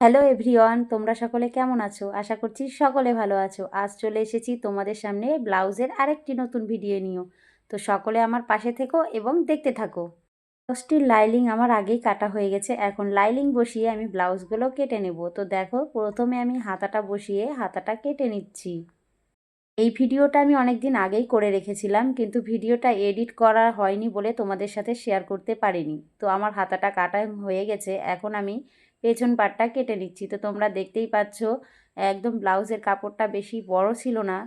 Hello everyone, তোমরা সকলে কেমন আছো? আশা করছি সকলে ভালো আছো। আজ চলে এসেছি তোমাদের সামনে ব্লাউজের আরেকটি নতুন ভিডিও নিয়েও। তো সকলে আমার পাশে থেকো এবং দেখতে থাকো। ব্লাউজটির লাইলিং আমার আগেই কাটা হয়ে গেছে। এখন লাইলিং বসিয়ে আমি ব্লাউজগুলো কেটে নেব। তো দেখো, প্রথমে আমি হাতাটা বসিয়ে হাতাটা কেটে নিচ্ছি। এই ভিডিওটা আমি অনেক দিন আগেই করে রেখেছিলাম, কিন্তু ভিডিওটা এডিট করা হয়নি বলে তোমাদের সাথে শেয়ার করতে পারিনি। তো আমার হাতাটা কাটা হয়ে গেছে, এখন আমি পেছন পাটটা কেটে নিচ্ছি। তো তোমরা দেখতেই পাচ্ছ, একদম ব্লাউজের কাপড়টা বেশি বড় ছিল না,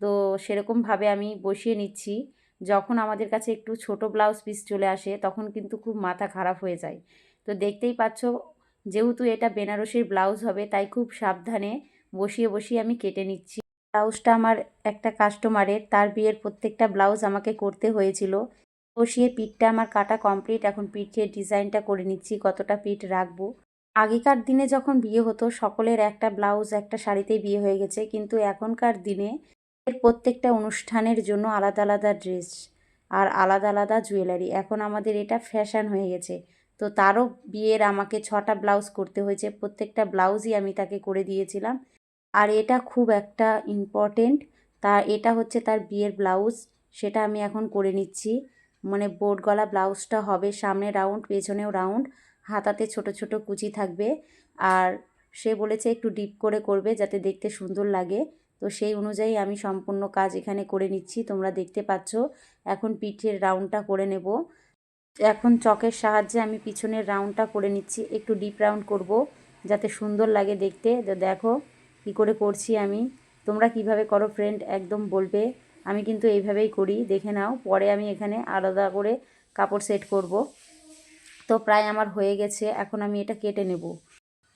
তো সেরকমভাবে আমি বসিয়ে নিচ্ছি। যখন আমাদের কাছে একটু ছোট ব্লাউজ পিস চলে আসে তখন কিন্তু খুব মাথা খারাপ হয়ে যায়। তো দেখতেই পাচ্ছ, যেহেতু এটা বেনারসির ব্লাউজ হবে তাই খুব সাবধানে বসিয়ে বসিয়ে আমি কেটে নিচ্ছি। ব্লাউজটা আমার একটা কাস্টমারের, তার বিয়ের প্রত্যেকটা ব্লাউজ আমাকে করতে হয়েছিল। বসিয়ে পিঠটা আমার কাটা কমপ্লিট। এখন পিঠের ডিজাইনটা করে নিচ্ছি, কতটা পিঠ রাখবো। আগেকার দিনে যখন বিয়ে হতো সকলের একটা ব্লাউজ একটা শাড়িতেই বিয়ে হয়ে গেছে, কিন্তু এখনকার দিনে এর প্রত্যেকটা অনুষ্ঠানের জন্য আলাদা আলাদা ড্রেস আর আলাদা আলাদা জুয়েলারি। এখন আমাদের এটা ফ্যাশন হয়ে গেছে। তো তারও বিয়ের আমাকে 6টা ব্লাউজ করতে হয়েছে, প্রত্যেকটা ব্লাউজই আমি তাকে করে দিয়েছিলাম। আর এটা খুব একটা ইম্পর্টেন্ট, এটা হচ্ছে তার বিয়ের ব্লাউজ, সেটা আমি এখন করে নিচ্ছি। মানে বোট গলা ব্লাউজটা হবে, সামনে রাউন্ড পেছনেও রাউন্ড, হাতাতে ছোট ছোট কুচি থাকবে। আর সে বলেছে একটু ডিপ করে করবে যাতে দেখতে সুন্দর লাগে। তো সেই অনুযায়ী আমি সম্পূর্ণ কাজ এখানে করে নিচ্ছি, তোমরা দেখতে পাচ্ছ। এখন পিঠের রাউন্ডটা করে নেব। এখন চকের সাহায্যে আমি পিছনের রাউন্ডটা করে নিচ্ছি, একটু ডিপ রাউন্ড করব যাতে সুন্দর লাগে দেখতে। তো দেখো কী করে করছি আমি। তোমরা কিভাবে করো ফ্রেন্ড একদম বলবে। আমি কিন্তু এইভাবেই করি, দেখে নাও। পরে আমি এখানে আলাদা করে কাপড় সেট করব। তো প্রায় আমার হয়ে গেছে, এখন আমি এটা কেটে নেব।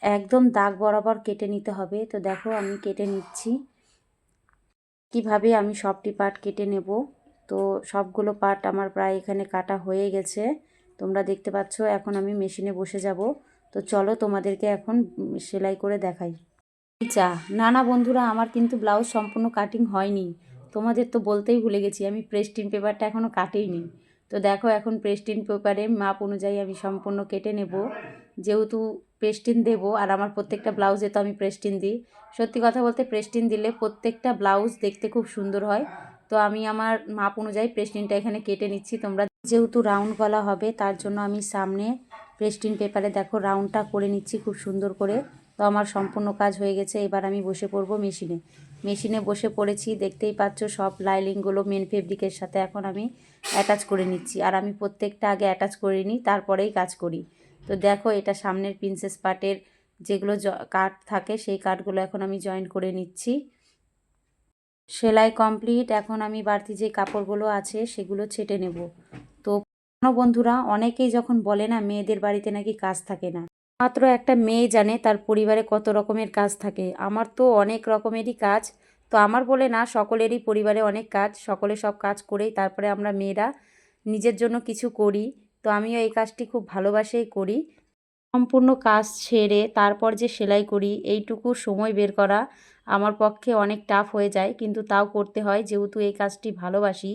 একদম দাগ বরাবর কেটে নিতে হবে। তো দেখো আমি কেটে নিচ্ছি কিভাবে আমি সবটি পার্ট কেটে নেব। তো সবগুলো পার্ট আমার প্রায় এখানে কাটা হয়ে গেছে, তোমরা দেখতে পাচ্ছ। এখন আমি মেশিনে বসে যাব। তো চলো তোমাদেরকে এখন সেলাই করে দেখাই। না না বন্ধুরা, আমার কিন্তু ব্লাউজ সম্পূর্ণ কাটিং হয়নি। তোমাদের তো বলতেই ভুলে গেছি, আমি প্রেস্টিন পেপারটা এখনও কাটিনি। তো দেখো, এখন প্রেস্টিন পেপারে মাপ অনুযায়ী আমি সম্পূর্ণ কেটে নেব। যেহেতু প্রেস্টিন দেব, আর আমার প্রত্যেকটা ব্লাউজে তো আমি প্রেস্টিন দিই। সত্যি কথা বলতে প্রেস্টিন দিলে প্রত্যেকটা ব্লাউজ দেখতে খুব সুন্দর হয়। তো আমি আমার মাপ অনুযায়ী প্রেস্টিনটা এখানে কেটে নিচ্ছি। তোমরা যেহেতু রাউন্ড গলা হবে তার জন্য আমি সামনে প্রেস্টিন পেপারে দেখো রাউন্ডটা করে নিচ্ছি খুব সুন্দর করে। তো আমার সম্পূর্ণ কাজ হয়ে গেছে, এবার আমি বসে পড়ব মেশিনে বসে পড়েছি। দেখতেই পাচ্ছ সব লাইনিংগুলো মেন ফেব্রিকের সাথে এখন আমি অ্যাটাচ করে নিচ্ছি। আর আমি প্রত্যেকটা আগে অ্যাটাচ করে নিই, তারপরেই কাজ করি। তো দেখো, এটা সামনের প্রিন্সেস পার্টের যেগুলো কাট থাকে সেই কাটগুলো এখন আমি জয়েন করে নিচ্ছি। সেলাই কমপ্লিট। এখন আমি বাড়তি যে কাপড়গুলো আছে সেগুলো ছেটে নেব। তো বন্ধুরা, অনেকেই যখন বলে না মেয়েদের বাড়িতে নাকি কাজ থাকে না, মাত্র একটা মেয়ে জানে তার পরিবারে কত রকমের কাজ থাকে। আমার তো অনেক রকমেরই কাজ। তো আমার বলে না, সকলেরই পরিবারে অনেক কাজ, সকলে সব কাজ করেই তারপরে আমরা মেয়েরা নিজের জন্য কিছু করি। তো আমিও এই কাজটি খুব ভালোবাসেই করি। সম্পূর্ণ কাজ ছেড়ে তারপর যে সেলাই করি, এইটুকু সময় বের করা আমার পক্ষে অনেক টাফ হয়ে যায়, কিন্তু তাও করতে হয় যেহেতু এই কাজটি ভালোবাসি।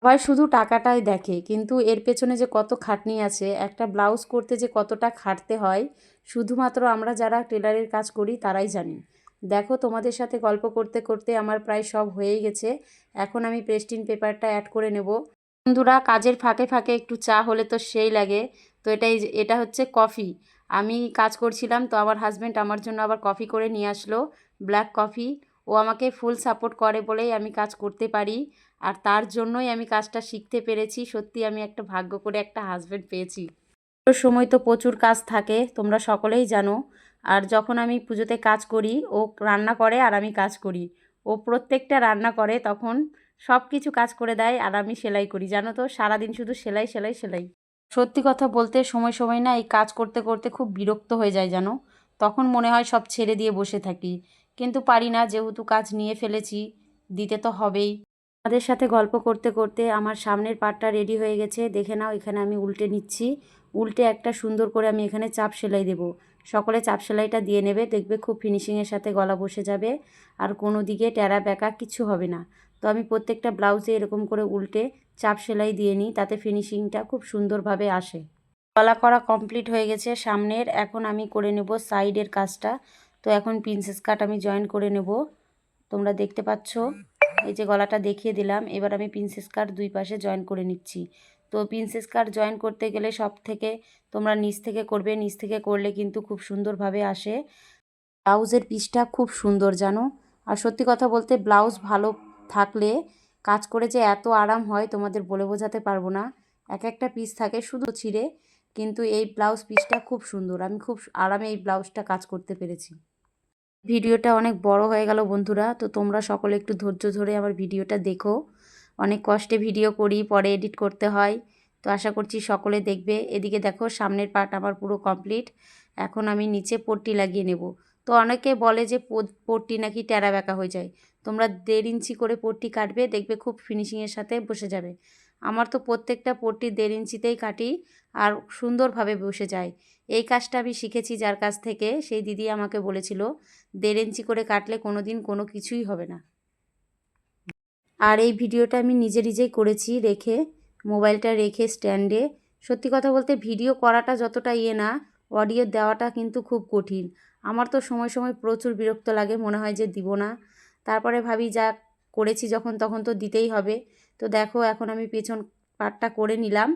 সবাই শুধু টাকাটাই দেখে, কিন্তু এর পেছনে যে কত খাটনি আছে, একটা ব্লাউজ করতে যে কতটা খাটতে হয়, শুধুমাত্র আমরা যারা টেলারের কাজ করি তারাই জানি। দেখো, তোমাদের সাথে গল্প করতে করতে আমার প্রায় সব হয়েই গেছে। এখন আমি প্রেস্টিন পেপারটা অ্যাড করে নেব। বন্ধুরা, কাজের ফাঁকে ফাঁকে একটু চা হলে তো সেই লাগে। তো এটা হচ্ছে কফি। আমি কাজ করছিলাম, তো আমার হাজব্যান্ড আমার জন্য আবার কফি করে নিয়ে আসলো, ব্ল্যাক কফি। ও আমাকে ফুল সাপোর্ট করে বলেই আমি কাজ করতে পারি, আর তার জন্যই আমি কাজটা শিখতে পেরেছি। সত্যি আমি একটা ভাগ্য করে একটা হাজব্যান্ড পেয়েছি। পুজোর সময় তো প্রচুর কাজ থাকে, তোমরা সকলেই জানো। আর যখন আমি পুজোতে কাজ করি, ও রান্না করে আর আমি কাজ করি। ও প্রত্যেকটা রান্না করে, তখন সব কিছু কাজ করে দেয় আর আমি সেলাই করি। জানো তো, সারাদিন শুধু সেলাই সেলাই সেলাই। সত্যি কথা বলতে সময় সময় না এই কাজ করতে করতে খুব বিরক্ত হয়ে যায় জানো। তখন মনে হয় সব ছেড়ে দিয়ে বসে থাকি, কিন্তু পারি না, যেহেতু কাজ নিয়ে ফেলেছি, দিতে তো হবেই। তাদের সাথে গল্প করতে করতে আমার সামনের পার্টটা রেডি হয়ে গেছে। দেখে নাও, এখানে আমি উল্টে নিচ্ছি। উল্টে একটা সুন্দর করে আমি এখানে চাপ সেলাই দেব। সকলে চাপ সেলাইটা দিয়ে নেবে, দেখবে খুব ফিনিশিংয়ের সাথে গলা বসে যাবে, আর কোনো দিকে টেরা বেঁকা কিছু হবে না। তো আমি প্রত্যেকটা ব্লাউজে এরকম করে উল্টে চাপ সেলাই দিয়ে নিই, তাতে ফিনিশিংটা খুব সুন্দরভাবে আসে। গলা করা কমপ্লিট হয়ে গেছে সামনের। এখন আমি করে নেব সাইডের কাজটা। তো এখন প্রিন্সেস কাট আমি জয়েন করে নেব। তোমরা দেখতে পাচ্ছ, এই যে গলাটা দেখিয়ে দিলাম। এবার আমি প্রিন্সেস কাট দুই পাশে জয়েন করে নিচ্ছি। তো প্রিন্সেস কাট জয়েন করতে গেলে সব থেকে তোমরা নিচ থেকে করবে। নিচ থেকে করলে কিন্তু খুব সুন্দরভাবে আসে। ব্লাউজের পিসটা খুব সুন্দর জানো। আর সত্যি কথা বলতে ব্লাউজ ভালো থাকলে কাজ করে যে এত আরাম হয় তোমাদের বলে বোঝাতে পারবো না। এক একটা পিস থাকে শুধু ছিঁড়ে, কিন্তু এই ব্লাউজ পিসটা খুব সুন্দর। আমি খুব আরামে এই ব্লাউজটা কাজ করতে পেরেছি। ভিডিওটা অনেক বড় হয়ে গেল বন্ধুরা, তো তোমরা সকলে একটু ধৈর্য ধরে আমার ভিডিওটা দেখো। অনেক কষ্টে ভিডিও করি, পরে এডিট করতে হয়। তো আশা করছি সকলে দেখবে। এদিকে দেখো সামনের পার্ট আমার পুরো কমপ্লিট। এখন আমি নিচে পট্টি লাগিয়ে নেব। তো অনেকে বলে যে পট্টি নাকি টেরা বেঁকা হয়ে যায়। তোমরা 1.5 ইঞ্চি করে পট্টি কাটবে, দেখবে খুব ফিনিশিংয়ের সাথে বসে যাবে। আমার তো প্রত্যেকটা পট্টি 1.5 ইঞ্চিতেই কাটি, আর সুন্দরভাবে বসে যায়। এই কাজটা আমি শিখেছি যার কাছ থেকে, সেই দিদি আমাকে বলেছিল 1.5 ইঞ্চি করে কাটলে কোনো দিন কোনো কিছুই হবে না। আর এই ভিডিওটা আমি নিজেই করেছি রেখে, মোবাইলটা রেখে স্ট্যান্ডে। সত্যি কথা বলতে ভিডিও করাটা যতটা না, অডিও দেওয়াটা কিন্তু খুব কঠিন। আমার তো সময় সময় প্রচুর বিরক্ত লাগে, মনে হয় যে দিব না। তারপরে ভাবি যা করেছি যখন, তখন তো দিতেই হবে। তো দেখো এখন আমি পেছন পার্টটা করে নিলাম।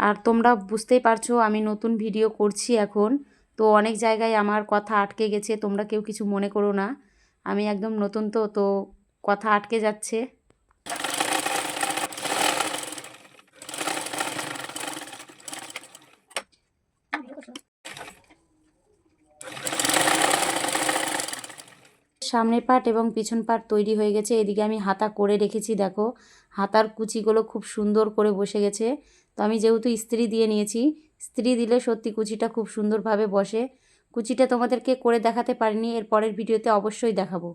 আর তোমরা বুঝতেই পারছো আমি নতুন ভিডিও করছি এখন। তো অনেক জায়গায় আমার কথা আটকে গেছে, তোমরা কেউ কিছু মনে করো না। আমি একদম নতুন, তো কথা আটকে যাচ্ছে। সামনের পার্ট এবং পিছন পার্ট তৈরি হয়ে গেছে। এদিকে আমি হাতা করে রেখেছি, দেখো হাতার কুচিগুলো খুব সুন্দর করে বসে গেছে। তো আমি যেহেতু ইস্ত্রি দিয়ে নিয়েছি, ইস্ত্রি দিলে সত্যি কুচিটা খুব সুন্দরভাবে বসে। কুচিটা তোমাদেরকে করে দেখাতে পারিনি, এর পরের ভিডিওতে অবশ্যই দেখাবো।